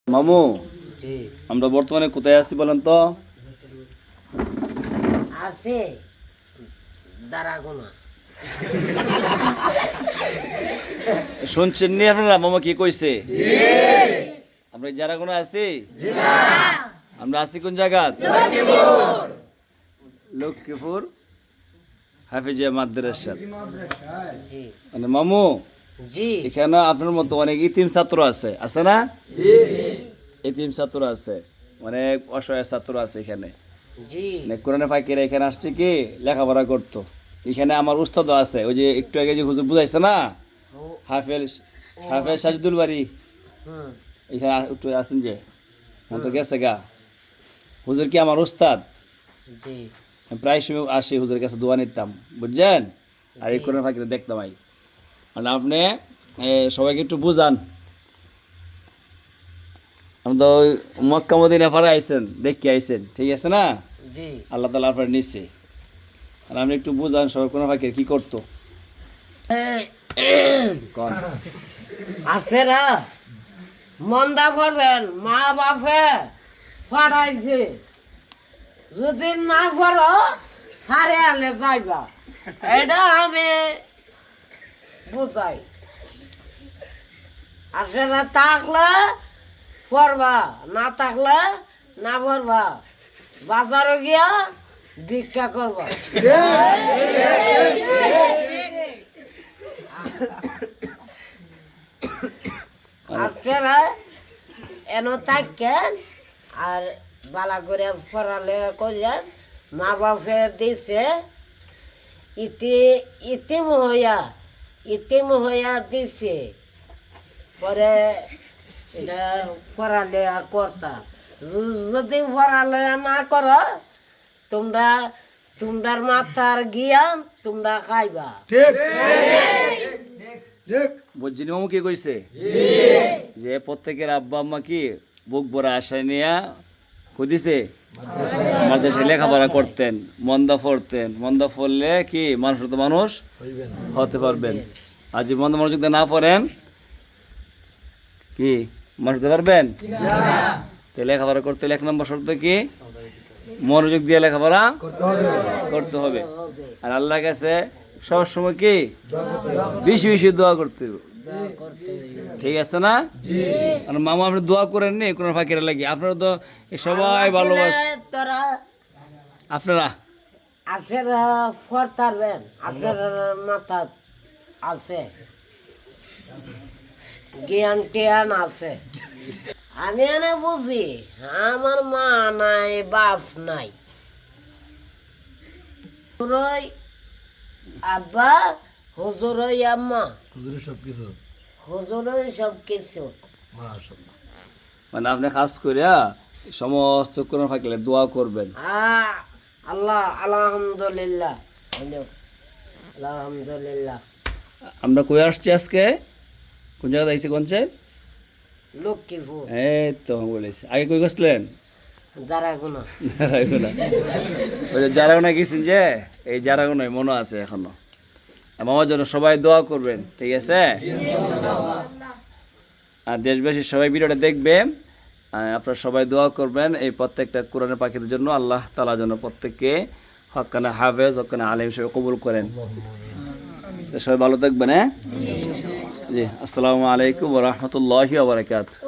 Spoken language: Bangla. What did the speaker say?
মামু, আমরা বর্তমানে কোথায় আছি বলেন তো? আছে দারাগোনা। শুনছেন নি আপনারা মামা কি কইছে? আমরা যারা কোনো আছি, আমরা আছি কোন জায়গা? লক্ষ্মীপুর হাফিজিয়া মাদ্রাসা। মানে মামু, জি এখানে আপনার মতো অনেক ইতিম ছাত্র আছে, আছে না? ইতিম ছাত্র আছে, অনেক অসহায় ছাত্র আছে এখানে। জি কোরআনে ফাকিরা এখানে আসছে কি লেখাপড়া করতো। এখানে আমার উস্তাদ আছে, ওই যে একটু আগে যে হুজুর বুঝাইছে না, হাফেজ হাফেজ সাজিদুল বাড়ি, হুম এখানে একটু আছেন যে তো গেছে গা। হুজুর কি আমার উস্তাদ, জি আমি প্রায় সময় আসি হুজুরের কাছে দোয়া নিতাম, বুঝছেন? আর এই কোরআন ফাকিরা দেখতাম। মানে আপনি সবাইকে একটু বুঝান। আমি তো ওই মক্কা মদিনা পাড়ে আইসেন, দেখে আইসেন, ঠিক আছে না? জি আল্লাহ তালা আপনার নিচ্ছে। আর আপনি একটু বুঝান সবাই কোরআন ফাকির কি করতো। কন। আপনারা মন্দা করবেন, মা বাপে পাঠাইছে, যদি না করো হারে আলে যাইবা, এটা আমি বুঝাই। আপনারা থাকলে পড়বা, না থাকলে না পড়বা, বাজারে গিয়া ভিক্ষা করবা। আপনারা এন থাকেন আর বালা করে পড়ালে করিলেন, মা বাপে দিছে, ইতিম হইয়া দিছে, পরে এটা পড়ালে করতাম। যদি পড়ালে না কর, তোমরা মাথার জ্ঞান তোমরা খাইবা। বুঝছি মামু কি কইছে যে প্রত্যেকের আব্বা আম্মা কি বুক ভরা আশায় নিয়া খুঁজিছে মাদ্রাসায় লেখাপড়া করতেন, মন্দা পড়তেন। মন্দা পড়লে কি মানুষ তো মানুষ হতে পারবেন। আর যদি মন্দ মনোযোগ দিয়ে না পড়েন কি মানুষ হতে পারবেন? তো লেখাপড়া করতে হলে 1 নম্বর শর্ত কি? মনোযোগ দিয়ে লেখাপড়া করতে হবে। আর আল্লাহর কাছে সবসময় কি বেশি বেশি দোয়া করতে হবে, ঠিক আছে না? আর মামা আপনি দোয়া করেন নি কোন ফাঁকিরা লাগে? আপনারা তো সবাই ভালোবাসে। তোরা আপনারা আপনারা পড়তারবেন, আপনারা মাথা আছে, জ্ঞান টিয়ান আছে। আমি এনে বুঝি আমার মা নাই, বাপ নাই, হুজুরই আব্বা, হুজুরই আম্মা, হুজুরই সব কিছু। মানে আপনি খাস করিয়া সমস্ত কোন ফাঁকিলে দোয়া করবেন। আল্লাহ আলহামদুলিল্লাহ, আলহামদুলিল্লাহ। আমরা কই আসছি আজকে? কোন জায়গায় আইছি? কোনছেন? লক্ষ্মীপুর এই তো বলেছি। আগে কই গেছিলেন? দারাগুনা। জারাগোনা। ওই যে জারাগোনা গেছেন যে, এই জারাগোনায় মনে আছে এখনো। আমার জন্য সবাই দোয়া করবেন, ঠিক আছে? আর দেশবাসী সবাই ভিডিওটা দেখবে, আপনারা সবাই দোয়া করবেন এই প্রত্যেকটা কোরআনের পাখিদের জন্য। আল্লাহ তাআলা যেন প্রত্যেককে হক্কানা হাফেজ, হক্কানা আলেম হিসেবে কবুল করেন। তো সবাই ভালো থাকবেন, হ্যাঁ? জি, আসসালামু আলাইকুম ওয়া রাহমাতুল্লাহি ওয়া বারাকাতুহু।